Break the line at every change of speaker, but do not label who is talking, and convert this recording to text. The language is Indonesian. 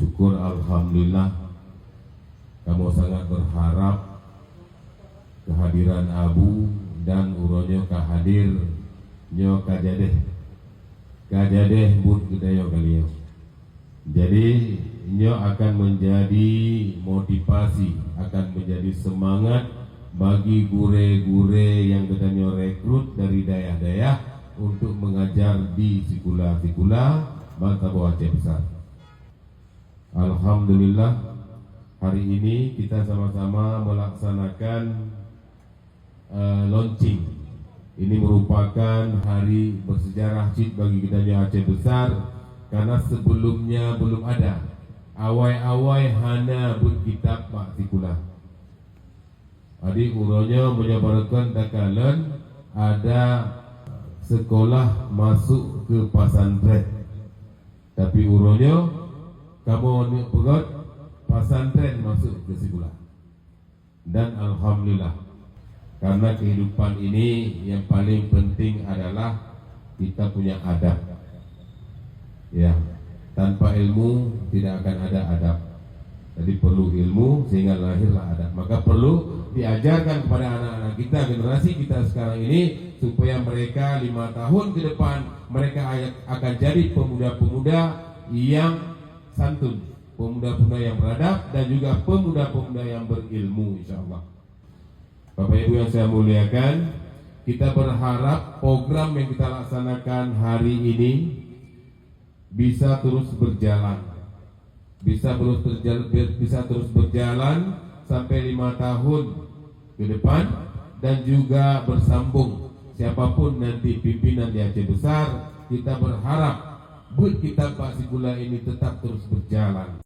Syukur alhamdulillah kamu sangat berharap kehadiran Abu dan uronyo kahadir nyo kajadeh bud gedayo kalian. Jadi nyo akan menjadi motivasi, akan menjadi semangat bagi gure-gure yang gedanyo rekrut dari daerah-daerah untuk mengajar di Sikula Bangsa Aceh Besar. Alhamdulillah hari ini kita sama-sama melaksanakan launching. Ini merupakan hari bersejarah cik bagi kita Aceh Besar karena sebelumnya belum ada. Awai-awai hana bud kitab Pak Sikula. Adik uronya menyebarkan takalan ada sekolah masuk ke pesantren. Tapi uronya kamu pegot pesantren masuk ke Sikula. Dan alhamdulillah karena kehidupan ini yang paling penting adalah kita punya adab. Ya, tanpa ilmu tidak akan ada adab. Jadi perlu ilmu sehingga lahirlah adab. Maka perlu diajarkan kepada anak-anak kita, generasi kita sekarang ini, supaya mereka 5 tahun ke depan mereka akan jadi pemuda-pemuda yang santun, pemuda-pemuda yang beradab, dan juga pemuda-pemuda yang berilmu, insyaallah. Bapak Ibu yang saya muliakan, kita berharap program yang kita laksanakan hari ini bisa terus berjalan, bisa terus berjalan sampai 5 tahun ke depan, dan juga bersambung. Siapapun nanti pimpinan di Aceh Besar, kita berharap buat kitab Pak Sikula ini tetap terus berjalan.